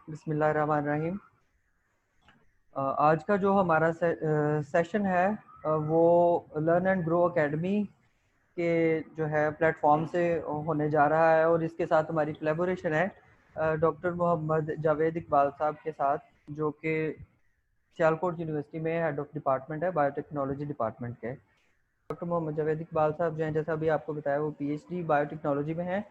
बिस्मिल्लाहिर्रहमानिर्रहीम। आज का जो हमारा सेशन है वो लर्न एंड ग्रो एकेडमी के जो है प्लेटफॉर्म से होने जा रहा है और इसके साथ हमारी कोलैबोरेशन है डॉक्टर मोहम्मद जावेद इकबाल साहब के साथ, जो कि सियालकोट यूनिवर्सिटी में हेड ऑफ डिपार्टमेंट है, बायोटेक्नोलॉजी डिपार्टमेंट के। डॉक्टर मोहम्मद जावेद इकबाल साहब जो हैं, जैसा अभी आपको बताया, वो पीएचडी बायोटेक्नोलॉजी में हैं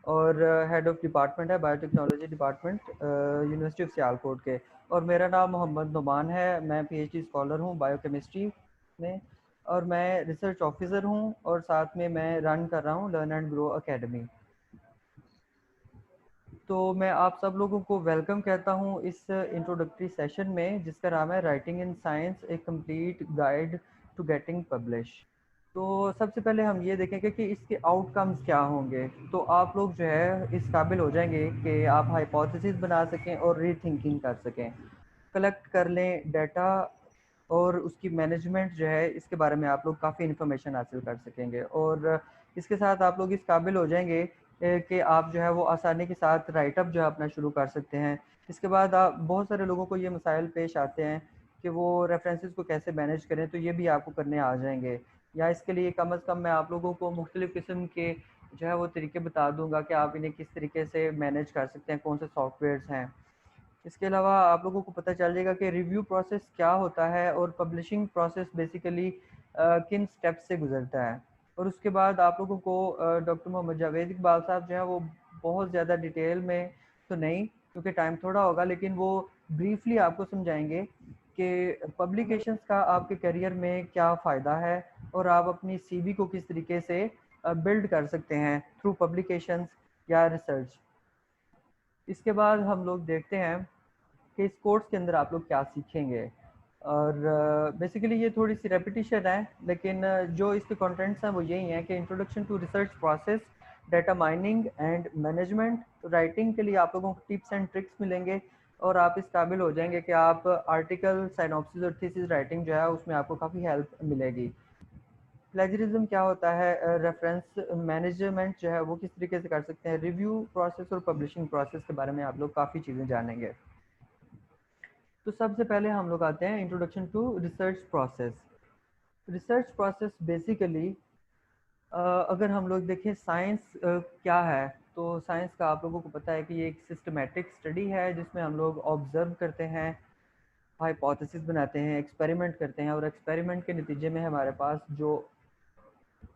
और हेड ऑफ डिपार्टमेंट है biotechnology department university of Sialkot के। और मेरा नाम मोहम्मद नुमान है, मैं पीएचडी स्कॉलर हूँ बायोकेमिस्ट्री में और मैं रिसर्च ऑफिसर हूँ और साथ में मैं रन कर रहा हूँ लर्न एंड ग्रो एकेडमी। तो मैं आप सब लोगों को वेलकम कहता हूँ इस इंट्रोडक्टरी सेशन में, जिसका नाम है writing in science a complete guide to getting publish. तो सबसे पहले हम ये देखेंगे कि इसके आउटकम्स क्या होंगे। तो आप लोग जो है इस काबिल हो जाएंगे कि आप हाइपोथेसिस बना सकें और रीथिंकिंग कर सकें, कलेक्ट कर लें डाटा और उसकी मैनेजमेंट जो है इसके बारे में आप लोग काफ़ी इन्फॉर्मेशन हासिल कर सकेंगे। और इसके साथ आप लोग इस काबिल हो जाएंगे कि आप जो है वो आसानी के साथ राइटअप जो है अपना शुरू कर सकते हैं। इसके बाद आप बहुत सारे लोगों को ये मसाइल पेश आते हैं कि वो रेफरेंसेस को कैसे मैनेज करें, तो ये भी आपको करने आ जाएंगे। या इसके लिए कम अज़ कम मैं आप लोगों को मुख्तलिफ़ किस्म के जो है वो तरीके बता दूंगा कि आप इन्हें किस तरीके से मैनेज कर सकते हैं, कौन से सॉफ्टवेयर्स हैं। इसके अलावा आप लोगों को पता चल जाएगा कि रिव्यू प्रोसेस क्या होता है और पब्लिशिंग प्रोसेस बेसिकली किन स्टेप्स से गुजरता है। और उसके बाद आप लोगों को डॉक्टर मोहम्मद जावेद इकबाल साहब जो है वो बहुत ज़्यादा डिटेल में तो नहीं, क्योंकि टाइम थोड़ा होगा, लेकिन वो ब्रीफली आपको समझाएंगे कि पब्लिकेशंस का आपके करियर में क्या फ़ायदा है और आप अपनी सीवी को किस तरीके से बिल्ड कर सकते हैं थ्रू पब्लिकेशंस या रिसर्च। इसके बाद हम लोग देखते हैं कि इस कोर्स के अंदर आप लोग क्या सीखेंगे। और बेसिकली ये थोड़ी सी रेपिटिशन है, लेकिन जो इसके कंटेंट्स हैं वो यही हैं कि introduction to research process, data mining and management. Writing के लिए आप लोगों को टिप्स एंड ट्रिक्स मिलेंगे और आप इस काबिल हो जाएंगे कि आप आर्टिकल, साइनॉप्सिस और थीसिस राइटिंग जो है उसमें आपको काफ़ी हेल्प मिलेगी। प्लेजरिज्म क्या होता है, रेफरेंस मैनेजमेंट जो है वो किस तरीके से कर सकते हैं, रिव्यू प्रोसेस और पब्लिशिंग प्रोसेस के बारे में आप लोग काफ़ी चीज़ें जानेंगे। तो सबसे पहले हम लोग आते हैं introduction to research process. Research process basically अगर हम लोग देखें साइंस क्या है, तो साइंस का आप लोगों को पता है कि ये एक सिस्टमेटिक स्टडी है जिसमें हम लोग ऑब्जर्व करते हैं, हाइपोथेसिस बनाते हैं, एक्सपेरिमेंट करते हैं और एक्सपेरिमेंट के नतीजे में हमारे पास जो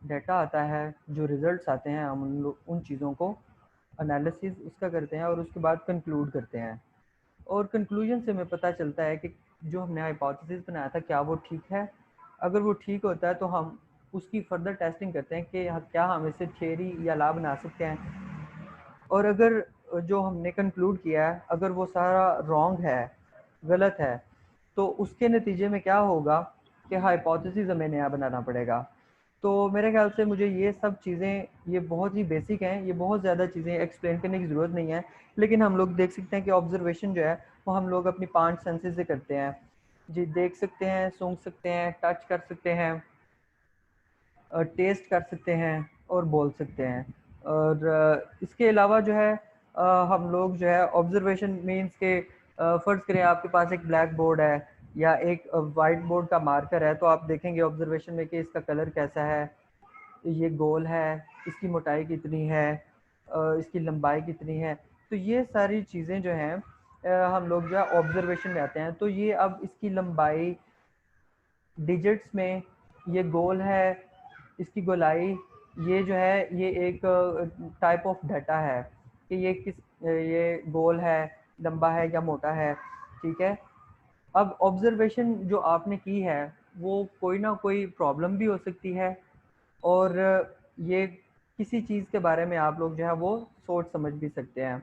डाटा आता है, जो रिजल्ट्स आते हैं, हम उन चीज़ों को एनालिसिस उसका करते हैं और उसके बाद कंक्लूड करते हैं। और कंक्लूजन से हमें पता चलता है कि जो हमने हाइपोथेसिस बनाया था क्या वो ठीक है। अगर वो ठीक होता है तो हम उसकी फर्दर टेस्टिंग करते हैं कि क्या हम इसे थियरी या लॉ बना सकते हैं। और अगर जो हमने कंक्लूड किया है अगर वो सारा रॉन्ग है, गलत है, तो उसके नतीजे में क्या होगा कि हाइपोथेसिस हमें नया बनाना पड़ेगा। तो मेरे ख्याल से मुझे ये सब चीज़ें, ये बहुत ही बेसिक हैं, ये बहुत ज़्यादा चीज़ें एक्सप्लेन करने की ज़रूरत नहीं है। लेकिन हम लोग देख सकते हैं कि ऑब्जर्वेशन जो है वो हम लोग अपनी 5 सेंसेस से करते हैं। जी, देख सकते हैं, सूंघ सकते हैं, टच कर सकते हैं, टेस्ट कर सकते हैं और बोल सकते हैं। और इसके अलावा जो है हम लोग जो है ऑब्जर्वेशन मीन्स के फ़र्ज़ करें आपके पास एक ब्लैक बोर्ड है या एक वाइट बोर्ड का मार्कर है, तो आप देखेंगे ऑब्जर्वेशन में कि इसका कलर कैसा है, ये गोल है, इसकी मोटाई कितनी है, इसकी लंबाई कितनी है। तो ये सारी चीज़ें जो हैं हम लोग जो है ऑब्जर्वेशन में आते हैं। तो ये अब इसकी लंबाई डिजिट्स में, ये गोल है, इसकी गोलाई, ये जो है ये एक टाइप ऑफ डाटा है कि ये ये गोल है, लंबा है या मोटा है। ठीक है। अब ऑब्जर्वेशन जो आपने की है वो कोई ना कोई प्रॉब्लम भी हो सकती है और ये किसी चीज़ के बारे में आप लोग जो है वो सोच समझ भी सकते हैं।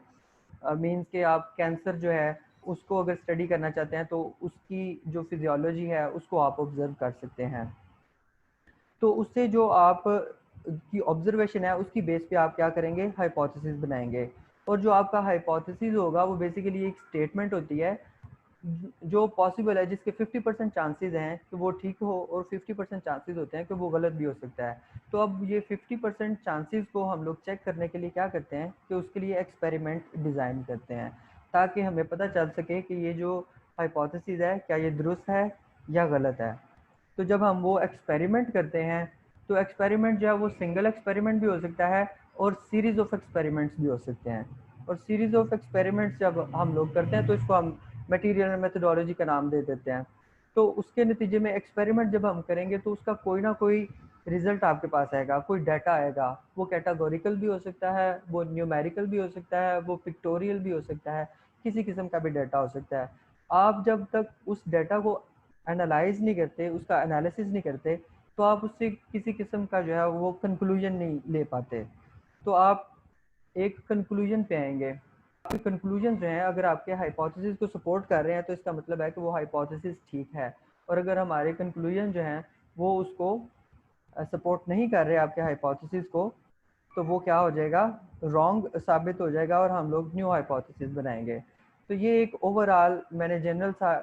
मीन्स कि आप कैंसर जो है उसको अगर स्टडी करना चाहते हैं तो उसकी जो फिजियोलॉजी है उसको आप ऑब्जर्व कर सकते हैं। तो उससे जो आप की ऑब्जर्वेशन है उसकी बेस पे आप क्या करेंगे, हाइपोथेसिस बनाएंगे। और जो आपका हाइपोथेसिस होगा वो बेसिकली एक स्टेटमेंट होती है जो पॉसिबल है, जिसके 50% चांसेस हैं कि वो ठीक हो और 50% चांसेस होते हैं कि वो गलत भी हो सकता है। तो अब ये 50% चांसेस को हम लोग चेक करने के लिए क्या करते हैं कि उसके लिए एक्सपेरिमेंट डिज़ाइन करते हैं। ताकि हमें पता चल सके कि ये जो हाइपोथेसिस है क्या ये दुरुस्त है या गलत है। तो जब हम वो एक्सपेरिमेंट करते हैं तो एक्सपेरिमेंट जो है वो सिंगल एक्सपेरिमेंट भी हो सकता है और सीरीज ऑफ एक्सपेरिमेंट्स भी हो सकते हैं। और सीरीज ऑफ एक्सपेरिमेंट्स जब हम लोग करते हैं तो इसको हम मटेरियल मेथडोलॉजी का नाम दे देते हैं। तो उसके नतीजे में एक्सपेरिमेंट जब हम करेंगे तो उसका कोई ना कोई रिजल्ट आपके पास आएगा, कोई डाटा आएगा। वो कैटेगोरिकल भी हो सकता है, वो न्यूमेरिकल भी हो सकता है, वो पिक्टोरियल भी हो सकता है, किसी किस्म का भी डाटा हो सकता है। आप जब तक उस डाटा को एनालाइज नहीं करते, उसका एनालिसिस नहीं करते, तो आप उससे किसी किस्म का जो है वो कंक्लूजन नहीं ले पाते। तो आप एक कंक्लूजन पे आएंगे। आपके कंक्लूजन जो हैं अगर आपके हाइपोथेसिस को सपोर्ट कर रहे हैं तो इसका मतलब है कि वो हाइपोथेसिस ठीक है। और अगर हमारे कंक्लूजन जो हैं वो उसको सपोर्ट नहीं कर रहे आपके हाइपोथेसिस को, तो वो क्या हो जाएगा, रॉन्ग साबित हो जाएगा और हम लोग न्यू हाइपोथेसिस बनाएंगे। तो ये एक ओवरऑल मैंने जनरल सा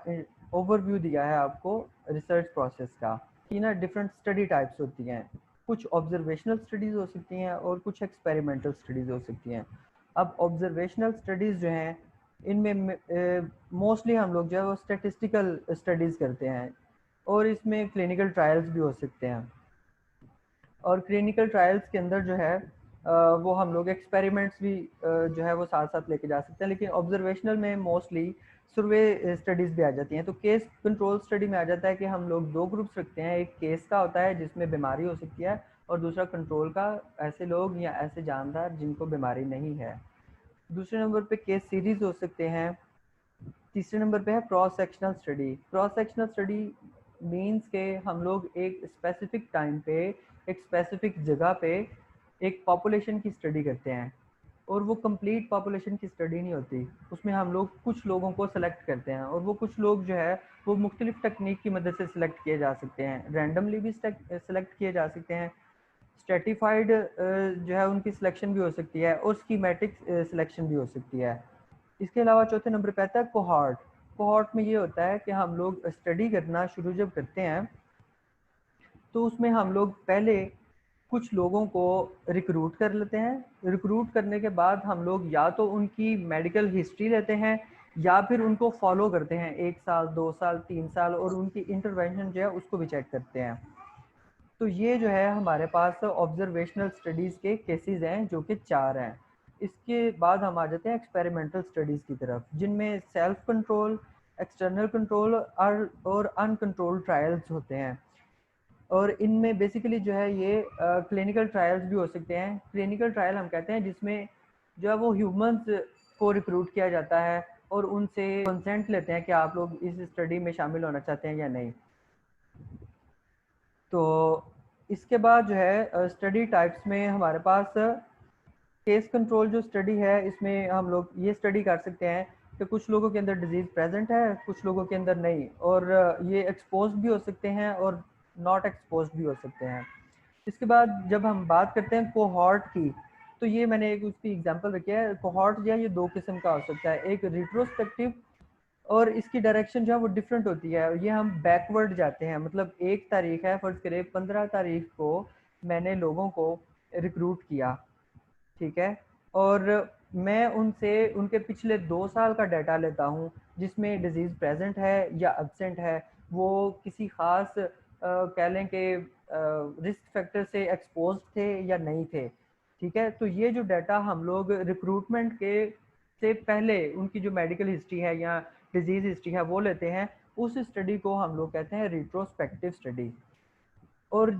ओवरव्यू दिया है आपको रिसर्च प्रोसेस का। कि ना डिफरेंट स्टडी टाइप्स होती हैं, कुछ ऑब्जर्वेशनल स्टडीज़ हो सकती हैं और कुछ एक्सपेरिमेंटल स्टडीज़ हो सकती हैं। अब ऑब्जर्वेशनल स्टडीज़ जो हैं इनमें मोस्टली हम लोग जो है वो स्टेटिस्टिकल स्टडीज़ करते हैं और इसमें क्लिनिकल ट्रायल्स भी हो सकते हैं। और क्लिनिकल ट्रायल्स के अंदर जो है वो हम लोग एक्सपेरिमेंट्स भी जो है वो साथ साथ लेके जा सकते हैं। लेकिन ऑब्जर्वेशनल में मोस्टली सर्वे स्टडीज़ भी आ जाती हैं। तो केस कंट्रोल स्टडी में आ जाता है कि हम लोग दो ग्रुप्स रखते हैं, एक केस का होता है जिसमें बीमारी हो सकती है और दूसरा कंट्रोल का, ऐसे लोग या ऐसे जानदार जिनको बीमारी नहीं है। दूसरे नंबर पे केस सीरीज हो सकते हैं। तीसरे नंबर पे है cross sectional study. Cross sectional study means के हम लोग एक स्पेसिफिक टाइम पे एक स्पेसिफिक जगह पे एक पॉपुलेशन की स्टडी करते हैं और वो कंप्लीट पॉपुलेशन की स्टडी नहीं होती। उसमें हम लोग कुछ लोगों को सेलेक्ट करते हैं और वो कुछ लोग जो है वो मुख्तलिफ टेक्निक की मदद से सिलेक्ट किए जा सकते हैं, रैंडमली भी सिलेक्ट किए जा सकते हैं, स्ट्रेटिफाइड जो है उनकी सिलेक्शन भी हो सकती है और स्कीमेटिक सिलेक्शन भी हो सकती है। इसके अलावा चौथे नंबर पे आता है कोहॉर्ट। कोहॉर्ट में ये होता है कि हम लोग स्टडी करना शुरू जब करते हैं तो उसमें हम लोग पहले कुछ लोगों को रिक्रूट कर लेते हैं। रिक्रूट करने के बाद हम लोग या तो उनकी मेडिकल हिस्ट्री लेते हैं या फिर उनको फॉलो करते हैं 1 साल 2 साल 3 साल और उनकी इंटरवेंशन जो है उसको भी चेक करते हैं। तो ये जो है हमारे पास ऑब्जर्वेशनल स्टडीज़ के केसेस हैं जो कि 4 हैं। इसके बाद हम आ जाते हैं एक्सपेरिमेंटल स्टडीज़ की तरफ, जिनमें सेल्फ कंट्रोल, एक्सटर्नल कंट्रोल और अनकंट्रोल्ड ट्रायल्स होते हैं। और इनमें बेसिकली जो है ये क्लिनिकल ट्रायल्स भी हो सकते हैं। क्लिनिकल ट्रायल हम कहते हैं जिसमें जो है वो ह्यूमंस को रिक्रूट किया जाता है और उनसे कंसेंट लेते हैं कि आप लोग इस स्टडी में शामिल होना चाहते हैं या नहीं। तो इसके बाद जो है स्टडी टाइप्स में हमारे पास केस कंट्रोल जो स्टडी है, इसमें हम लोग ये स्टडी कर सकते हैं कि कुछ लोगों के अंदर डिजीज़ प्रेजेंट है, कुछ लोगों के अंदर नहीं, और ये एक्सपोज भी हो सकते हैं और नॉट एक्सपोज भी हो सकते हैं। इसके बाद जब हम बात करते हैं कोहॉर्ट की, तो ये मैंने एक उसकी एग्जांपल रखी है। कोहॉर्ट जो है ये 2 किस्म का हो सकता है, एक रिट्रोस्पेक्टिव और इसकी डायरेक्शन जो है वो डिफरेंट होती है। ये हम बैकवर्ड जाते हैं, मतलब एक तारीख है, फर्ज करें 15 तारीख को मैंने लोगों को रिक्रूट किया, ठीक है, और मैं उनसे उनके पिछले 2 साल का डाटा लेता हूँ जिसमें डिजीज़ प्रेजेंट है या एब्सेंट है, वो किसी ख़ास कह लें कि रिस्क फैक्टर से एक्सपोज थे या नहीं थे, ठीक है। तो ये जो डाटा हम लोग रिक्रूटमेंट के से पहले उनकी जो मेडिकल हिस्ट्री है या डिजीज़ हिस्ट्री है वो लेते हैं, उस स्टडी को हम लोग कहते हैं रिट्रोस्पेक्टिव स्टडी। और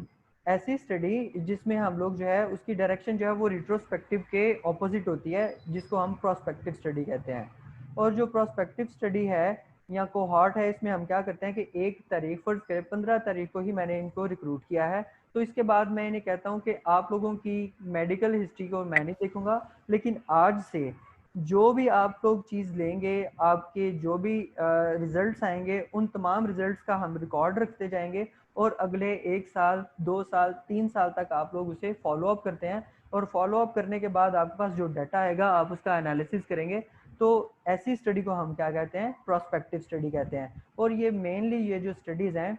ऐसी स्टडी जिसमें हम लोग जो है उसकी डायरेक्शन जो है वो रिट्रोस्पेक्टिव के ऑपोजिट होती है, जिसको हम प्रोस्पेक्टिव स्टडी कहते हैं। और जो प्रोस्पेक्टिव स्टडी है या कोहॉर्ट है, इसमें हम क्या करते हैं कि 1 तारीख फर्ज करें 15 तारीख को ही मैंने इनको रिक्रूट किया है, तो इसके बाद मैं इन्हें कहता हूँ कि आप लोगों की मेडिकल हिस्ट्री को मैं नहीं देखूंगा, लेकिन आज से जो भी आप लोग चीज़ लेंगे, आपके जो भी रिजल्ट्स आएंगे, उन तमाम रिजल्ट्स का हम रिकॉर्ड रखते जाएंगे और अगले 1 साल 2 साल 3 साल तक आप लोग उसे फॉलो अप करते हैं। और फॉलो अप करने के बाद आपके पास जो डाटा आएगा आप उसका एनालिसिस करेंगे। तो ऐसी स्टडी को हम क्या कहते हैं, प्रोस्पेक्टिव स्टडी कहते हैं। और ये मेनली ये जो स्टडीज़ हैं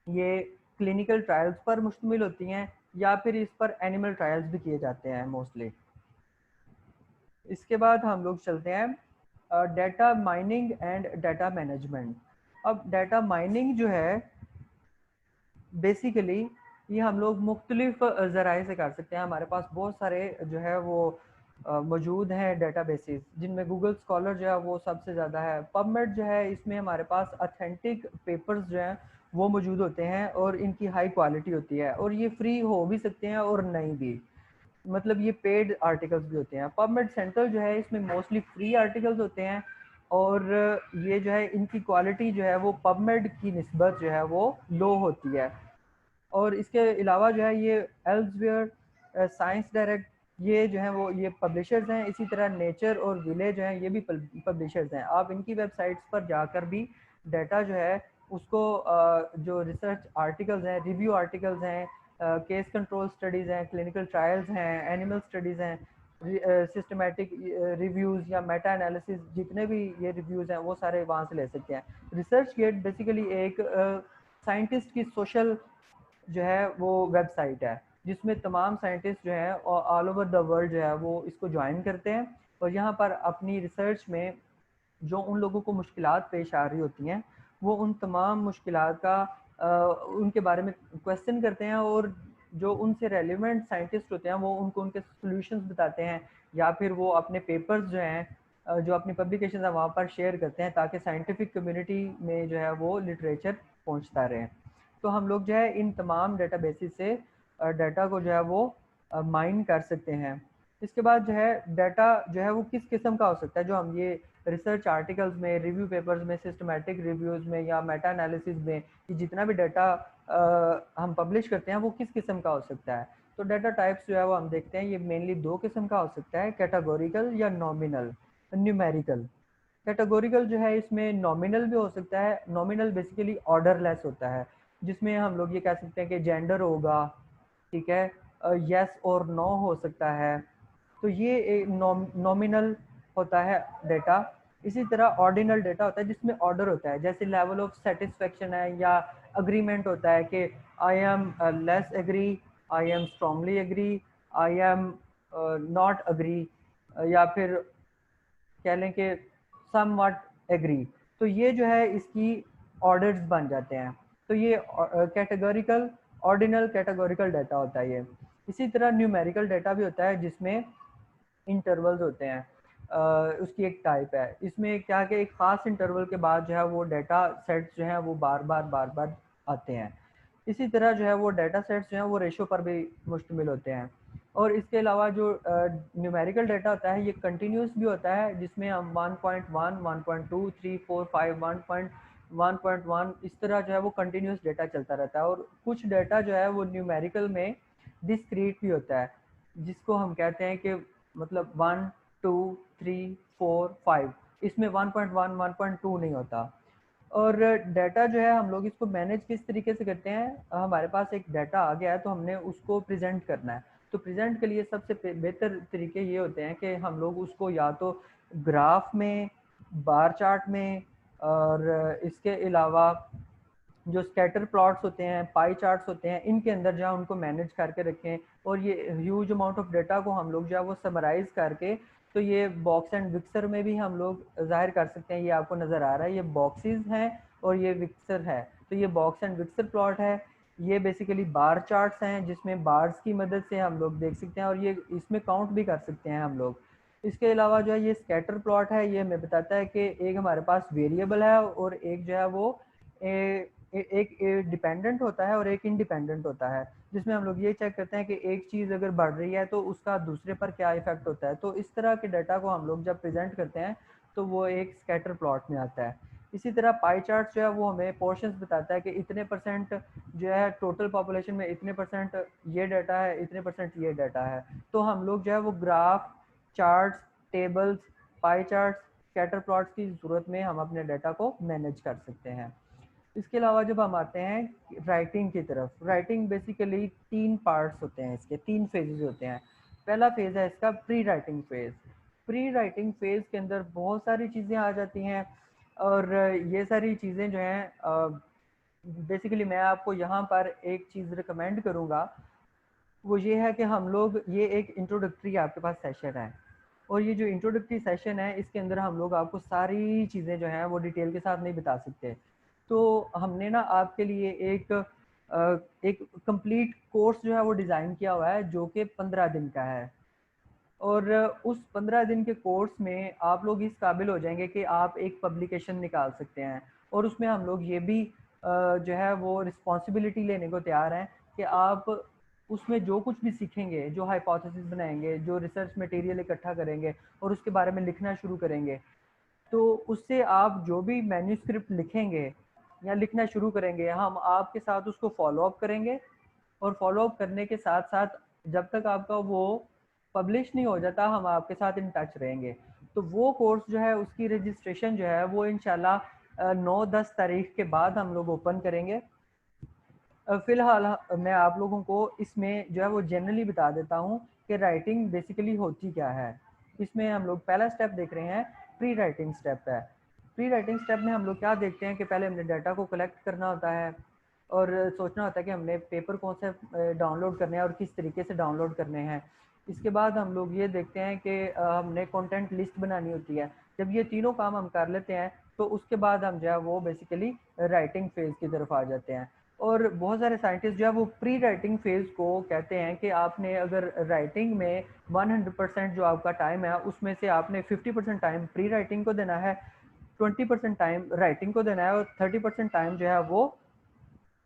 ये क्लिनिकल ट्रायल्स पर मुश्तमिल होती हैं या फिर इस पर एनिमल ट्रायल्स भी किए जाते हैं मोस्टली। इसके बाद हम लोग चलते हैं data mining and data management. अब डाटा माइनिंग जो है बेसिकली ये हम लोग मुख्तलिफ ज़राए से कर सकते हैं। हमारे पास बहुत सारे जो है वो मौजूद हैं डेटाबेसेस, जिनमें गूगल स्कॉलर जो है वो सबसे ज़्यादा है। पबमेड जो है इसमें हमारे पास ऑथेंटिक पेपर्स जो हैं वो मौजूद होते हैं और इनकी हाई क्वालिटी होती है, और ये फ्री हो भी सकते हैं और नहीं भी, मतलब ये पेड आर्टिकल्स भी होते हैं। पबमेड सेंट्रल जो है इसमें मोस्टली फ्री आर्टिकल्स होते हैं, और ये जो है इनकी क्वालिटी जो है वो पबमेड की निस्बत जो है वो लो होती है। और इसके अलावा जो है ये एल्सवेयर, साइंस डायरेक्ट, ये जो है वो ये पब्लिशर्स हैं। इसी तरह नेचर और विलेज हैं, ये भी पब्लिशर्स हैं। आप इनकी वेबसाइट्स पर जाकर भी डाटा जो है उसको जो रिसर्च आर्टिकल्स हैं, रिव्यू आर्टिकल्स हैं, केस कंट्रोल स्टडीज़ हैं, क्लिनिकल ट्रायल्स हैं, एनिमल स्टडीज़ हैं, सिस्टमेटिक रिव्यूज़ या मेटा एनालिसिस, जितने भी ये रिव्यूज़ हैं वो सारे वहाँ से ले सकते हैं। रिसर्च गेट बेसिकली एक साइंटिस्ट की सोशल जो है वो वेबसाइट है, जिसमें तमाम साइंटिस्ट जो हैं ऑल ओवर द वर्ल्ड जो है वो इसको ज्वाइन करते हैं, और यहाँ पर अपनी रिसर्च में जो उन लोगों को मुश्किलात पेश आ रही होती हैं वो उन तमाम मुश्किलात का उनके बारे में क्वेश्चन करते हैं, और जो उनसे रेलिवेंट साइंटिस्ट होते हैं वो उनको उनके सॉल्यूशंस बताते हैं, या फिर वो अपने पेपर्स जो हैं जो अपनी पब्लिकेशन है वहाँ पर शेयर करते हैं, ताकि साइंटिफिक कम्युनिटी में जो है वो लिटरेचर पहुँचता रहे। तो हम लोग जो है इन तमाम डेटाबेसेस से डाटा को जो है वो माइन कर सकते हैं। इसके बाद जो है डाटा जो है वो किस किस्म का हो सकता है, जो हम ये रिसर्च आर्टिकल्स में, रिव्यू पेपर्स में, सिस्टमैटिक रिव्यूज़ में या मेटा एनालिसिस में, ये जितना भी डाटा हम पब्लिश करते हैं वो किस किस्म का हो सकता है। तो डाटा टाइप्स जो है वो हम देखते हैं, ये मेनली दो किस्म का हो सकता है, कैटेगोरिकल या नॉमिनल, न्यूमेरिकल। कैटेगोरिकल जो है इसमें नॉमिनल भी हो सकता है। नॉमिनल बेसिकली ऑर्डरलेस होता है, जिसमें हम लोग ये कह सकते हैं कि जेंडर होगा, ठीक है, यस और नो हो सकता है। तो ये नॉमिनल होता है डेटा। इसी तरह ऑर्डिनल डेटा होता है जिसमें ऑर्डर होता है, जैसे लेवल ऑफ सेटिस्फेक्शन है या अग्रीमेंट होता है कि I am less agree, I am strongly agree, I am not agree, या फिर कह लें कि सम वट एग्री। तो ये जो है इसकी ऑर्डर्स बन जाते हैं। तो ये कैटेगोरिकल, ऑर्डिनल कैटेगोरिकल डाटा होता है ये। इसी तरह न्यूमेरिकल डाटा भी होता है जिसमें इंटरवल्स होते हैं, उसकी एक टाइप है। इसमें क्या है कि एक ख़ास इंटरवल के बाद जो है वो डाटा सेट्स जो हैं वो बार बार आते हैं। इसी तरह जो है वो डाटा सेट्स जो हैं वो रेशो पर भी मुश्तमिल होते हैं। और इसके अलावा जो न्यूमेरिकल डाटा होता है ये कंटिन्यूस भी होता है, जिसमें हम 1.1, 1.2, 3, 4, 5, 1.1 इस तरह जो है वो कंटिन्यूस डाटा चलता रहता है। और कुछ डाटा जो है वो न्यूमेरिकल में डिस्क्रीट भी होता है, जिसको हम कहते हैं कि मतलब 1, 2, 3, 4, 5, इसमें 1.1, 1.2 नहीं होता। और डाटा जो है हम लोग इसको मैनेज किस तरीके से करते हैं, हमारे पास एक डाटा आ गया है तो हमने उसको प्रेजेंट करना है। तो प्रेजेंट के लिए सबसे बेहतर तरीके ये होते हैं कि हम लोग उसको या तो ग्राफ में, बार चार्ट में, और इसके अलावा जो स्कैटर प्लॉट्स होते हैं, पाई चार्ट्स होते हैं, इनके अंदर जो है उनको मैनेज करके रखें। और ये ह्यूज अमाउंट ऑफ डाटा को हम लोग जो है वो समराइज करके, तो ये बॉक्स एंड विक्सर में भी हम लोग जाहिर कर सकते हैं। ये आपको नज़र आ रहा है, ये बॉक्सेस हैं और ये विक्सर है। तो ये बॉक्स एंड विक्सर प्लॉट है। ये बेसिकली बार चार्ट्स हैं जिसमें बार्स की मदद से हम लोग देख सकते हैं, और ये इसमें काउंट भी कर सकते हैं हम लोग। इसके अलावा जो है ये स्कैटर प्लॉट है, ये हमें बताता है कि एक हमारे पास वेरिएबल है और एक जो है वो एक डिपेंडेंट होता है और एक इंडिपेंडेंट होता है, जिसमें हम लोग ये चेक करते हैं कि एक चीज़ अगर बढ़ रही है तो उसका दूसरे पर क्या इफेक्ट होता है। तो इस तरह के डाटा को हम लोग जब प्रेजेंट करते हैं तो वो एक स्कैटर प्लॉट में आता है। इसी तरह पाई चार्ट जो है वो हमें पोर्शंस बताता है कि इतने परसेंट जो है टोटल पॉपुलेशन में इतने परसेंट ये डाटा है, इतने परसेंट ये डाटा है। तो हम लोग जो है वो graph, charts, tables, pie charts, scatter plots की ज़रूरत में हम अपने डाटा को मैनेज कर सकते हैं। इसके अलावा जब हम आते हैं राइटिंग की तरफ, राइटिंग बेसिकली 3 पार्ट्स होते हैं, इसके 3 फेजेस होते हैं। पहला फेज़ है इसका pre writing phase. Pre writing phase के अंदर बहुत सारी चीज़ें आ जाती हैं, और ये सारी चीज़ें जो हैं बेसिकली मैं आपको यहाँ पर एक चीज़ रिकमेंड करूँगा, वो ये है कि हम लोग ये एक इंट्रोडक्टरी आपके पास सेशन है, और ये जो इंट्रोडक्टरी सेशन है इसके अंदर हम लोग आपको सारी चीज़ें जो हैं वो डिटेल के साथ नहीं बता सकते। तो हमने ना आपके लिए एक कंप्लीट कोर्स जो है वो डिज़ाइन किया हुआ है जो कि 15 दिन का है। और उस 15 दिन के कोर्स में आप लोग इस काबिल हो जाएंगे कि आप एक पब्लिकेशन निकाल सकते हैं। और उसमें हम लोग ये भी जो है वो रिस्पॉन्सिबिलिटी लेने को तैयार हैं कि आप उसमें जो कुछ भी सीखेंगे, जो हाइपोथेसिस बनाएंगे, जो रिसर्च मटेरियल इकट्ठा करेंगे और उसके बारे में लिखना शुरू करेंगे, तो उससे आप जो भी मैन्यूस्क्रिप्ट लिखेंगे या लिखना शुरू करेंगे, हम आपके साथ उसको फॉलो अप करेंगे। और फॉलो अप करने के साथ साथ जब तक आपका वो पब्लिश नहीं हो जाता, हम आपके साथ इन टच रहेंगे। तो वो कोर्स जो है उसकी रजिस्ट्रेशन जो है वो इंशाल्लाह 9-10 तारीख के बाद हम लोग ओपन करेंगे। फ़िलहाल मैं आप लोगों को इसमें जो है वो जनरली बता देता हूँ कि राइटिंग बेसिकली होती क्या है। इसमें हम लोग पहला स्टेप देख रहे हैं, प्री राइटिंग स्टेप है। प्री राइटिंग स्टेप में हम लोग क्या देखते हैं कि पहले हमने डाटा को कलेक्ट करना होता है और सोचना होता है कि हमने पेपर कौन से डाउनलोड करने हैं और किस तरीके से डाउनलोड करने हैं। इसके बाद हम लोग ये देखते हैं कि हमने कंटेंट लिस्ट बनानी होती है। जब ये तीनों काम हम कर लेते हैं तो उसके बाद हम जो है वो बेसिकली राइटिंग फेज़ की तरफ आ जाते हैं। और बहुत सारे साइंटिस्ट जो है वो प्री राइटिंग फेज़ को कहते हैं कि आपने अगर राइटिंग में 100% जो आपका टाइम है उसमें से आपने 50% टाइम प्री राइटिंग को देना है, 20% टाइम राइटिंग को देना है और 30% टाइम जो है वो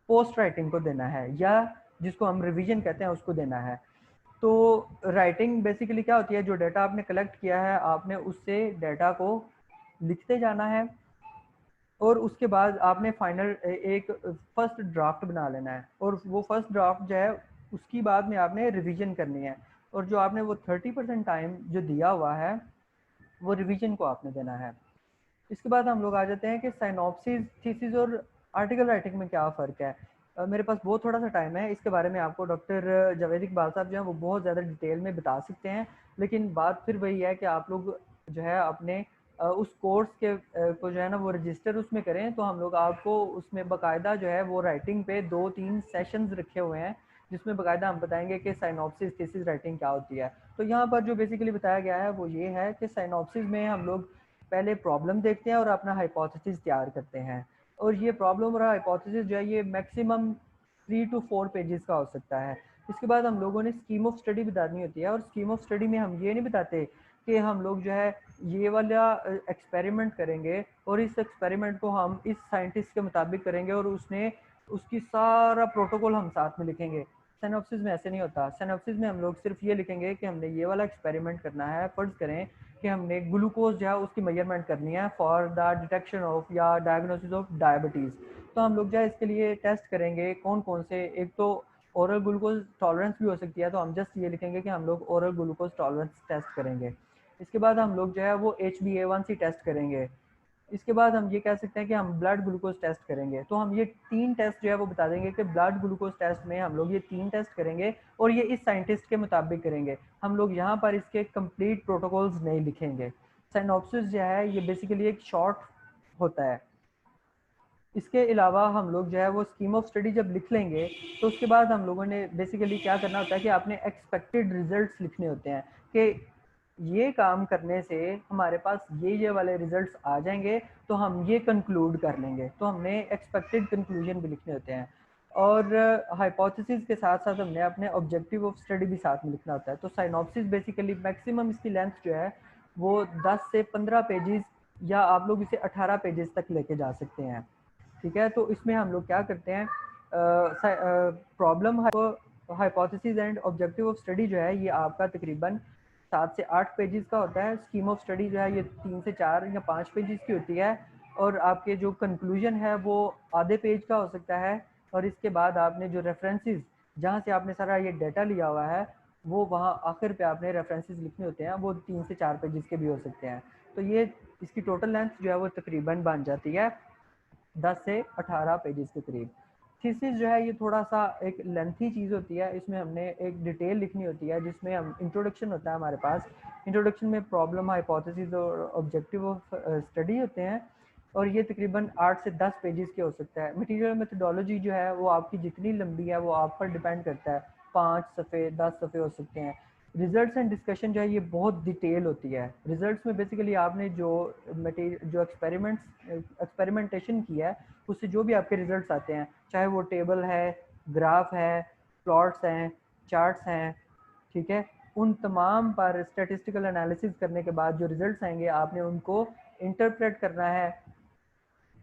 पोस्ट राइटिंग को देना है, या जिसको हम रिवीजन कहते हैं उसको देना है। तो राइटिंग बेसिकली क्या होती है, जो डाटा आपने कलेक्ट किया है आपने उससे डाटा को लिखते जाना है और उसके बाद आपने फाइनल एक फर्स्ट ड्राफ्ट बना लेना है। और वो फर्स्ट ड्राफ्ट जो है उसकी बाद में आपने रिवीजन करनी है। और जो आपने वो 30% टाइम जो दिया हुआ है वो रिवीजन को आपने देना है। इसके बाद हम लोग आ जाते हैं कि साइनॉप्सिस, थीसिस और आर्टिकल राइटिंग में क्या फ़र्क है। मेरे पास बहुत थोड़ा सा टाइम है, इसके बारे में आपको डॉक्टर जावेद इकबाल साहब जो हैं वो बहुत ज़्यादा डिटेल में बता सकते हैं। लेकिन बात फिर वही है कि आप लोग जो है अपने उस कोर्स के को जो है ना वो रजिस्टर उसमें करें, तो हम लोग आपको उसमें बाकायदा जो है वो राइटिंग पे 2-3 सेशंस रखे हुए हैं जिसमें बाकायदा हम बताएंगे कि साइनॉप्सिस, थीसिस राइटिंग क्या होती है। तो यहाँ पर जो बेसिकली बताया गया है वो ये है कि साइनॉप्सिस में हम लोग पहले प्रॉब्लम देखते हैं और अपना हाइपोथेसिस तैयार करते हैं। और ये प्रॉब्लम और हाइपोथेसिस जो है ये मैक्सिमम 3 to 4 पेजेस का हो सकता है। इसके बाद हम लोगों ने स्कीम ऑफ स्टडी बतानी होती है। और स्कीम ऑफ स्टडी में हम ये नहीं बताते कि हम लोग जो है ये वाला एक्सपेरिमेंट करेंगे और इस एक्सपेरिमेंट को हम इस साइंटिस्ट के मुताबिक करेंगे और उसने उसकी सारा प्रोटोकॉल हम साथ में लिखेंगे। सिनॉप्सिस में ऐसे नहीं होता। सिनॉप्सिस में हम लोग सिर्फ ये लिखेंगे कि हमने ये वाला एक्सपेरिमेंट करना है। फर्ज करें कि हमने ग्लूकोज जो है उसकी मेजरमेंट करनी है फॉर द डिटेक्शन ऑफ या डायग्नोसिस ऑफ डायबिटीज़। तो हम लोग जो है इसके लिए टेस्ट करेंगे कौन कौन से, एक तो ओरल ग्लूकोज टॉलरेंस भी हो सकती है, तो हम जस्ट ये लिखेंगे कि हम लोग ओरल ग्लूकोज टॉलरेंस टेस्ट करेंगे। इसके बाद हम लोग जो है वो HbA1c टेस्ट करेंगे। इसके बाद हम ये कह सकते हैं कि हम ब्लड ग्लूकोज टेस्ट करेंगे। तो हम ये 3 टेस्ट जो है वो बता देंगे कि ब्लड ग्लूकोज टेस्ट में हम लोग ये 3 टेस्ट करेंगे और ये इस साइंटिस्ट के मुताबिक करेंगे। हम लोग यहाँ पर इसके कंप्लीट प्रोटोकॉल्स नहीं लिखेंगे। साइनॉप्सिस जो है ये बेसिकली एक शॉर्ट होता है। इसके अलावा हम लोग जो है वो स्कीम ऑफ स्टडी जब लिख लेंगे तो उसके बाद हम लोगों ने बेसिकली क्या करना होता है कि आपने एक्सपेक्टेड रिजल्ट्स लिखने होते हैं कि ये काम करने से हमारे पास ये वाले रिजल्ट्स आ जाएंगे, तो हम ये कंक्लूड कर लेंगे। तो हमने एक्सपेक्टेड कंक्लूजन भी लिखने होते हैं। और हाइपोथेसिस के साथ साथ हमने अपने ऑब्जेक्टिव ऑफ स्टडी भी साथ में लिखना होता है। तो साइनॉप्सिस बेसिकली मैक्सिमम इसकी लेंथ जो है वो 10 से 15 पेजेस या आप लोग इसे 18 पेजेस तक लेके जा सकते हैं। ठीक है, तो इसमें हम लोग क्या करते हैं, problem hypothesis and objective of study जो है ये आपका तकरीबन 7 से 8 पेजेस का होता है। स्कीम ऑफ स्टडी जो है ये 3 से 4 या 5 पेजेस की होती है। और आपके जो कंक्लूजन है वो आधे पेज का हो सकता है। और इसके बाद आपने जो रेफरेंसेस जहाँ से आपने सारा ये डाटा लिया हुआ है वो वहाँ आखिर पे आपने रेफरेंसेस लिखने होते हैं, वो 3 से 4 पेजेस के भी हो सकते हैं। तो ये इसकी टोटल लेंथ जो है वो तकरीबन बन जाती है 10 से 18 पेजेस के करीब। थीसिस जो है ये थोड़ा सा एक लेंथी चीज़ होती है। इसमें हमने एक डिटेल लिखनी होती है जिसमें हम इंट्रोडक्शन होता है हमारे पास। इंट्रोडक्शन में प्रॉब्लम, हाइपोथेसिस और ऑब्जेक्टिव ऑफ स्टडी होते हैं। और ये तकरीबन 8 से 10 पेजेस के हो सकता है। मटेरियल मेथडोलॉजी जो है वो आपकी जितनी लंबी है वो आप पर डिपेंड करता है। 5 सफ़े 10 सफ़े हो सकते हैं। रिजल्ट्स एंड डिस्कशन जो है ये बहुत डिटेल होती है। रिजल्ट्स में बेसिकली आपने जो मटेरियल जो एक्सपेरिमेंटेशन किया है उससे जो भी आपके रिजल्ट्स आते हैं, चाहे वो टेबल है, ग्राफ है, प्लॉट्स हैं, चार्ट्स हैं, ठीक है, उन तमाम पर स्टैटिस्टिकल एनालिसिस करने के बाद जो रिजल्ट्स आएंगे आपने उनको इंटरप्रेट करना है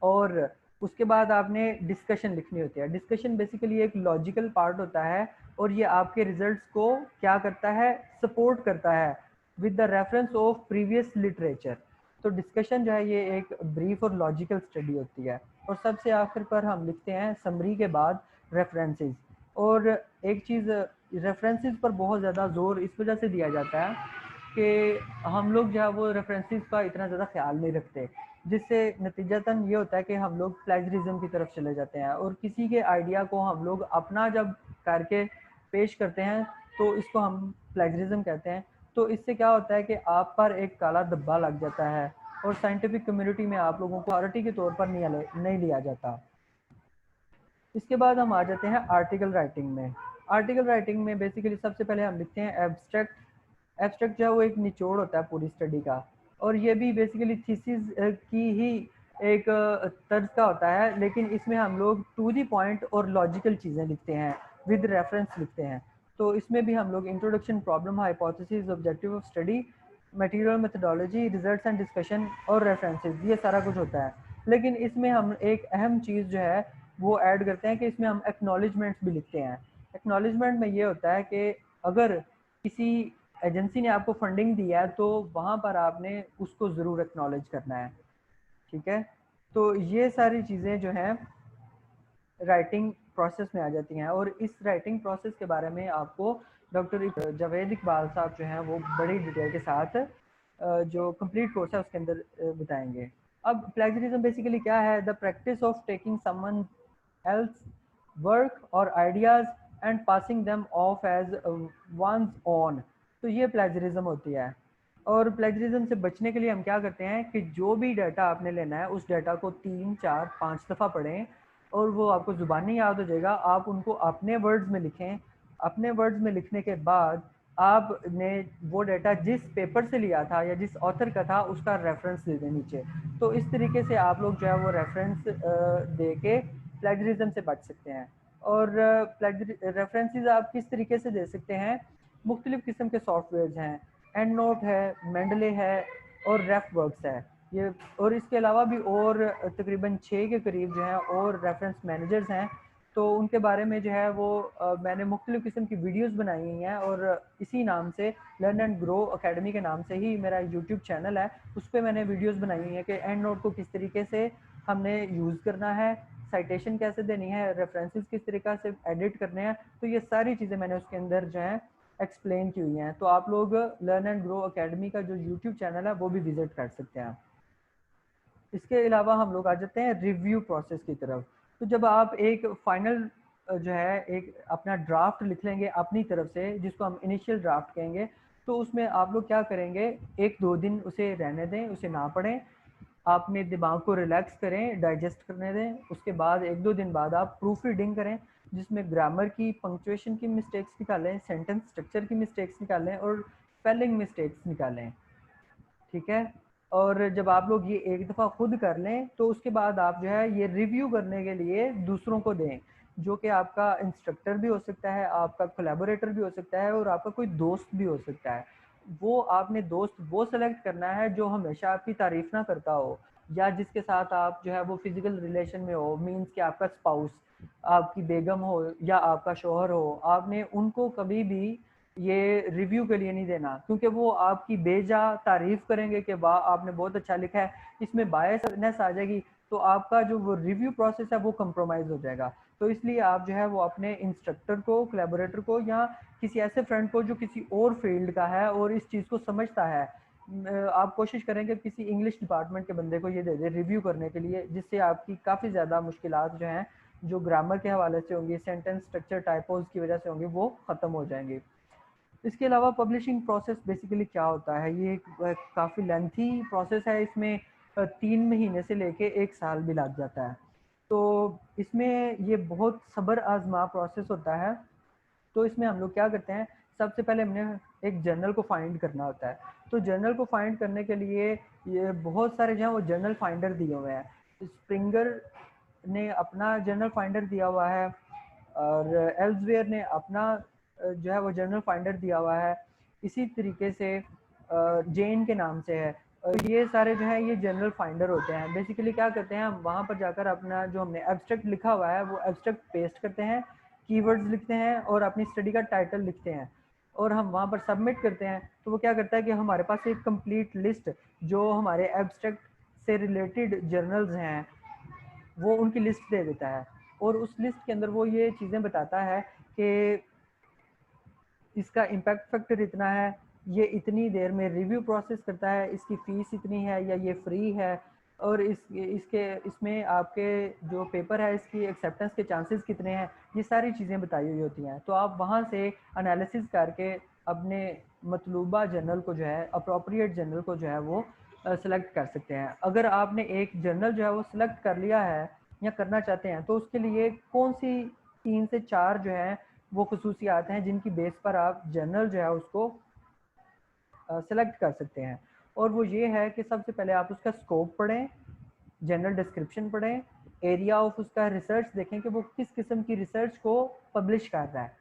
और उसके बाद आपने डिस्कशन लिखनी होती है। डिस्कशन बेसिकली एक लॉजिकल पार्ट होता है और ये आपके रिजल्ट्स को क्या करता है, सपोर्ट करता है with the reference of previous literature. तो डिस्कशन जो है ये एक ब्रीफ और लॉजिकल स्टडी होती है। और सबसे आखिर पर हम लिखते हैं समरी के बाद रेफरेंसेस। और एक चीज़, रेफरेंसेस पर बहुत ज़्यादा जोर इस वजह से दिया जाता है कि हम लोग जो है वो रेफरेंसेस का इतना ज़्यादा ख्याल नहीं रखते, जिससे नतीजतन ये होता है कि हम लोग प्लेजरिज्म की तरफ चले जाते हैं और किसी के आइडिया को हम लोग अपना जब करके पेश करते हैं तो इसको हम प्लेजरिज्म कहते हैं। तो इससे क्या होता है कि आप पर एक काला धब्बा लग जाता है और साइंटिफिक कम्युनिटी में आप लोगों को अथॉरिटी के तौर पर नहीं लिया जाता। इसके बाद हम आ जाते हैं आर्टिकल राइटिंग में। आर्टिकल राइटिंग में बेसिकली सबसे पहले हम लिखते हैं एब्स्ट्रैक्ट। एब्स्ट्रैक्ट जो है वो एक निचोड़ होता है पूरी स्टडी का, और ये भी बेसिकली थीसिस की ही एक तर्ज का होता है, लेकिन इसमें हम लोग टू दी पॉइंट और लॉजिकल चीज़ें लिखते हैं, विद रेफरेंस लिखते हैं। तो इसमें भी हम लोग introduction, problem, hypothesis, objective of study, material, methodology, results and discussion और रेफरेंसेस, ये सारा कुछ होता है। लेकिन इसमें हम एक अहम चीज़ जो है वो ऐड करते हैं कि इसमें हम एक्नॉलेजमेंट्स भी लिखते हैं। एक्नॉलेजमेंट में ये होता है कि अगर किसी एजेंसी ने आपको फंडिंग दिया है तो वहाँ पर आपने उसको ज़रूर एक्नॉलेज करना है, ठीक है। तो ये सारी चीज़ें जो हैं राइटिंग प्रोसेस में आ जाती हैं, और इस राइटिंग प्रोसेस के बारे में आपको डॉक्टर जावेद इकबाल साहब जो हैं वो बड़ी डिटेल के साथ जो कंप्लीट कोर्स है उसके अंदर बताएंगे। अब प्लेजरिज्म बेसिकली क्या है? The practice of taking someone else work और ideas and passing them off as one's own. तो ये प्लेजरिज्म होती है। और प्लेजरिज्म से बचने के लिए हम क्या करते हैं कि जो भी डाटा आपने लेना है उस डाटा को 3 4 5 दफ़ा पढ़ें और वो आपको ज़ुबानी याद हो जाएगा। आप उनको अपने वर्ड्स में लिखें। अपने वर्ड्स में लिखने के बाद आपने वो डाटा जिस पेपर से लिया था या जिस ऑथर का था उसका रेफरेंस दे दें नीचे। तो इस तरीके से आप लोग जो है वो रेफरेंस दे के प्लेजरिज्म से बच सकते हैं। और रेफरेंसेस आप किस तरीके से दे सकते हैं? मुख्तलिफ़ किस्म के सॉफ्टवेयर हैं, एंड नोट है, मेंडले है और रेफ वर्क्स है ये। और इसके अलावा भी और तकरीबन 6 के करीब जो है और रेफरेंस मैनेजर्स हैं। तो उनके बारे में जो है वो मैंने मुख्तलिफ़ किस्म की वीडियोस बनाई हुई हैं, और इसी नाम से लर्न एंड ग्रो अकेडमी के नाम से ही मेरा यूट्यूब चैनल है, उस पर मैंने वीडियोस बनाई हुई हैं कि एंड नोट को किस तरीके से हमने यूज़ करना है, साइटेशन कैसे देनी है, रेफरेंसेस किस तरीके से एडिट करने हैं। तो ये सारी चीज़ें मैंने उसके अंदर जो है एक्सप्लेन की हुई हैं। तो आप लोग लर्न एंड ग्रो अकेडमी का जो यूट्यूब चैनल है वो भी विजिट कर सकते हैं। इसके अलावा हम लोग आ जाते हैं रिव्यू प्रोसेस की तरफ। तो जब आप एक फाइनल जो है एक अपना ड्राफ्ट लिख लेंगे अपनी तरफ से, जिसको हम इनिशियल ड्राफ्ट कहेंगे, तो उसमें आप लोग क्या करेंगे, 1 2 दिन उसे रहने दें, उसे ना पढ़ें, अपने दिमाग को रिलैक्स करें, डाइजेस्ट करने दें। उसके बाद 1 2 दिन बाद आप प्रूफ रीडिंग करें, जिसमें ग्रामर की, पंक्चुएशन की मिस्टेक्स निकालें, सेंटेंस स्ट्रक्चर की मिस्टेक्स निकालें और स्पेलिंग मिस्टेक्स निकालें, ठीक है। और जब आप लोग ये एक दफ़ा खुद कर लें तो उसके बाद आप जो है ये रिव्यू करने के लिए दूसरों को दें, जो कि आपका इंस्ट्रक्टर भी हो सकता है, आपका कोलैबोरेटर भी हो सकता है और आपका कोई दोस्त भी हो सकता है। वो आपने दोस्त वो सेलेक्ट करना है जो हमेशा आपकी तारीफ ना करता हो, या जिसके साथ आप जो है वो फिजिकल रिलेशन में हो, मीन्स कि आपका स्पाउस, आपकी बेगम हो या आपका शोहर हो। आपने उनको कभी भी ये रिव्यू के लिए नहीं देना, क्योंकि वो आपकी बेजा तारीफ करेंगे कि वाह आपने बहुत अच्छा लिखा है, इसमें बायसनेस आ जाएगी, तो आपका जो वो रिव्यू प्रोसेस है वो कंप्रोमाइज़ हो जाएगा। तो इसलिए आप जो है वो अपने इंस्ट्रक्टर को, कोलैबोरेटर को या किसी ऐसे फ्रेंड को जो किसी और फील्ड का है और इस चीज़ को समझता है, आप कोशिश करेंगे किसी इंग्लिश डिपार्टमेंट के बंदे को ये दे दे रिव्यू करने के लिए, जिससे आपकी काफ़ी ज़्यादा मुश्किलात जो हैं, जो ग्रामर के हवाले से होंगी, सेंटेंस स्ट्रक्चर टाइपोज की वजह से होंगी, वो ख़त्म हो जाएंगी। इसके अलावा पब्लिशिंग प्रोसेस बेसिकली क्या होता है, ये एक काफ़ी लेंथी प्रोसेस है। इसमें 3 महीने से लेके 1 साल भी लग जाता है। तो इसमें ये बहुत सब्र आजमा प्रोसेस होता है। तो इसमें हम लोग क्या करते हैं, सबसे पहले हमने एक जर्नल को फाइंड करना होता है। तो जर्नल को फाइंड करने के लिए ये बहुत सारे जो है वो जर्नल फाइंडर दिए हुए हैं। स्प्रिंगर ने अपना जर्नल फाइंडर दिया हुआ है और एल्सवेयर ने अपना जो है वो जर्नल फाइंडर दिया हुआ है। इसी तरीके से जेन के नाम से है। ये सारे जो है ये जर्नल फाइंडर होते हैं। बेसिकली क्या करते हैं, हम वहाँ पर जाकर अपना जो हमने एब्स्ट्रैक्ट लिखा हुआ है वो एब्स्ट्रैक्ट पेस्ट करते हैं, कीवर्ड्स लिखते हैं और अपनी स्टडी का टाइटल लिखते हैं और हम वहाँ पर सबमिट करते हैं। तो वो क्या करता है कि हमारे पास एक कंप्लीट लिस्ट जो हमारे एब्स्ट्रैक्ट से रिलेटेड जर्नल्स हैं वो उनकी लिस्ट दे देता है और उस लिस्ट के अंदर वो ये चीज़ें बताता है कि इसका इम्पैक्ट फैक्टर इतना है, ये इतनी देर में रिव्यू प्रोसेस करता है, इसकी फ़ीस इतनी है या ये फ्री है और इसमें आपके जो पेपर है इसकी एक्सेप्टेंस के चांसेस कितने हैं, ये सारी चीज़ें बताई हुई होती हैं। तो आप वहाँ से एनालिसिस करके अपने मतलूबा जर्नल को जो है, अप्रोप्रिएट जर्नल को जो है वो सेलेक्ट कर सकते हैं। अगर आपने एक जर्नल जो है वो सिलेक्ट कर लिया है या करना चाहते हैं तो उसके लिए कौन सी 3 से 4 जो है वो खसूसियात हैं जिनकी बेस पर आप जर्नल जो है उसको सेलेक्ट कर सकते हैं। और वो ये है कि सबसे पहले आप उसका स्कोप पढ़ें, जनरल डिस्क्रिप्शन पढ़ें, एरिया ऑफ उसका रिसर्च देखें कि वो किस किस्म की रिसर्च को पब्लिश कर रहा है,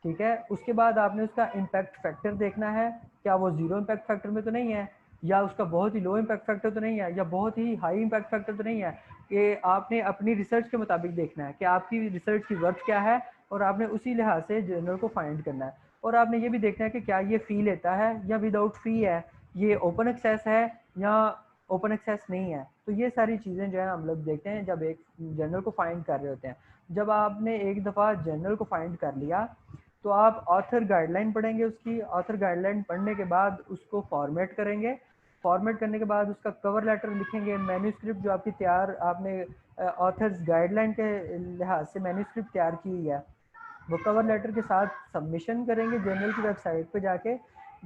ठीक है। उसके बाद आपने उसका इम्पैक्ट फैक्टर देखना है, क्या वो ज़ीरो इम्पैक्ट फैक्टर में तो नहीं है या उसका बहुत ही लो इम्पैक्ट फैक्टर तो नहीं है या बहुत ही हाई इम्पैक्ट फैक्टर तो नहीं है। कि आपने अपनी रिसर्च के मुताबिक देखना है कि आपकी रिसर्च की वर्थ क्या है और आपने उसी लिहाज से जर्नल को फाइंड करना है। और आपने ये भी देखना है कि क्या ये फ़ी लेता है या विदाउट फ़ी है, ये ओपन एक्सेस है या ओपन एक्सेस नहीं है। तो ये सारी चीज़ें जो है हम लोग देखते हैं जब एक जर्नल को फाइंड कर रहे होते हैं। जब आपने एक दफ़ा जर्नल को फाइंड कर लिया तो आप ऑथर गाइडलाइन पढ़ेंगे, उसकी ऑथर गाइडलाइन पढ़ने के बाद उसको फॉर्मेट करेंगे। फॉर्मेट करने के बाद उसका कवर लेटर लिखेंगे, मैन्यूस्क्रिप्ट जो आपकी तैयार आपने ऑथर्स गाइडलाइन के लिहाज से मैन्यूस्क्रिप्ट तैयार की हुई है वो कवर लेटर के साथ सबमिशन करेंगे जर्नल की वेबसाइट पे जाके।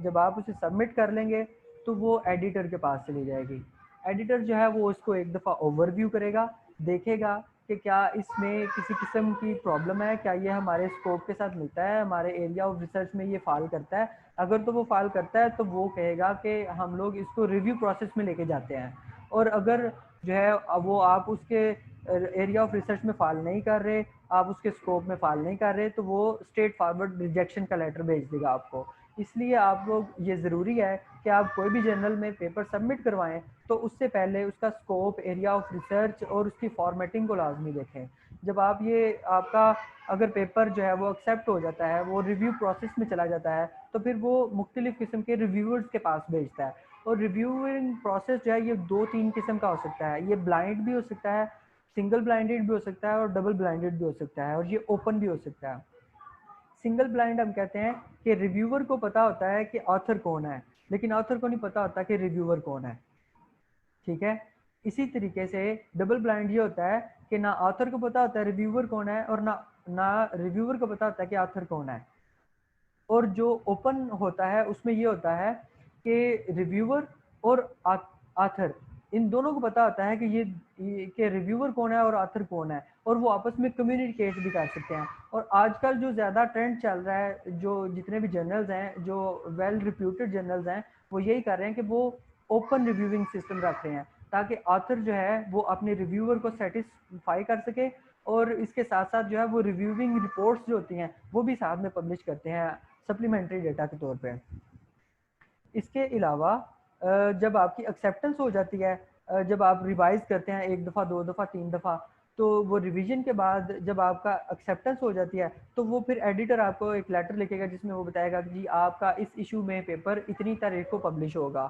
जब आप उसे सबमिट कर लेंगे तो वो एडिटर के पास चली जाएगी। एडिटर जो है वो उसको एक दफ़ा ओवरव्यू करेगा, देखेगा कि क्या इसमें किसी किस्म की प्रॉब्लम है, क्या ये हमारे स्कोप के साथ मिलता है, हमारे एरिया ऑफ रिसर्च में ये फाल करता है। अगर तो वो फाल करता है तो वो कहेगा कि हम लोग इसको रिव्यू प्रोसेस में लेके जाते हैं। और अगर जो है वो आप उसके एरिया ऑफ रिसर्च में फाल नहीं कर रहे, आप उसके स्कोप में फाल नहीं कर रहे, तो वो स्ट्रेट फॉरवर्ड रिजेक्शन का लेटर भेज देगा आपको। इसलिए आप लोग ये ज़रूरी है कि आप कोई भी जर्नल में पेपर सबमिट करवाएं तो उससे पहले उसका स्कोप, एरिया ऑफ रिसर्च और उसकी फॉर्मेटिंग को लाजमी देखें। जब आप ये आपका अगर पेपर जो है वो एक्सेप्ट हो जाता है, वो रिव्यू प्रोसेस में चला जाता है, तो फिर वो मुख्तलिफ़ किस्म के रिव्यूअर्स के पास भेजता है। और रिव्यूइंग प्रोसेस जो है ये 2-3 किस्म का हो सकता है। ये ब्लाइंड भी हो सकता है, सिंगल ब्लाइंडेड भी हो सकता है और डबल ब्लाइंडेड भी हो सकता है और ये ओपन भी हो सकता है। सिंगल ब्लाइंड हम कहते हैं कि रिव्यूअर को पता होता है कि ऑथर कौन है, लेकिन ऑथर को नहीं पता होता कि रिव्यूअर कौन है, ठीक है। इसी तरीके से डबल ब्लाइंड ये होता है कि ना ऑथर को पता होता है रिव्यूअर कौन है और ना रिव्यूअर को पता होता है कि ऑथर कौन है। और जो ओपन होता है उसमें ये होता है कि रिव्यूअर और ऑथर इन दोनों को पता होता है कि ये कि रिव्यूअर कौन है और ऑथर कौन है और वो आपस में कम्युनिकेट भी कर सकते हैं। और आजकल जो ज़्यादा ट्रेंड चल रहा है, जो जितने भी जर्नल्स हैं, जो वेल रिप्यूटेड जर्नल्स हैं, वो यही कर रहे हैं कि वो ओपन रिव्यूइंग सिस्टम रख रहे हैं ताकि ऑथर जो है वो अपने रिव्यूअर को सेटिस्फाई कर सके और इसके साथ साथ जो है वो रिव्यूइंग रिपोर्ट्स जो होती हैं वो भी साथ में पब्लिश करते हैं सप्लीमेंट्री डेटा के तौर पे। इसके अलावा जब आपकी एक्सेप्टेंस हो जाती है, जब आप रिवाइज करते हैं 1 दफ़ा, 2 दफ़ा, 3 दफ़ा, तो वो रिवीजन के बाद जब आपका एक्सेप्टेंस हो जाती है तो वो फिर एडिटर आपको एक लेटर लिखेगा जिसमें वो बताएगा कि जी आपका इस इशू में पेपर इतनी तारीख को पब्लिश होगा।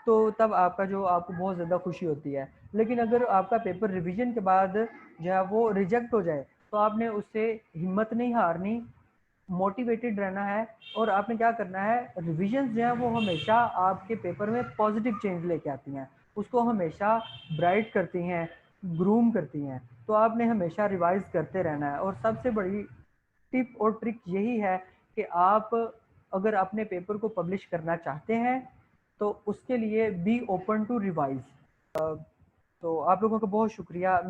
तो तब आपका जो आपको बहुत ज़्यादा खुशी होती है। लेकिन अगर आपका पेपर रिवीजन के बाद जो है वो रिजेक्ट हो जाए तो आपने उससे हिम्मत नहीं हारनी, मोटिवेटेड रहना है और आपने क्या करना है, रिविजन्स जो है वो हमेशा आपके पेपर में पॉजिटिव चेंज लेके आती हैं, उसको हमेशा ब्राइट करती हैं, ग्रूम करती हैं। तो आपने हमेशा रिवाइज करते रहना है। और सबसे बड़ी टिप और ट्रिक यही है कि आप अगर अपने पेपर को पब्लिश करना चाहते हैं तो उसके लिए बी ओपन टू रिवाइज। तो आप लोगों का बहुत शुक्रिया। मैं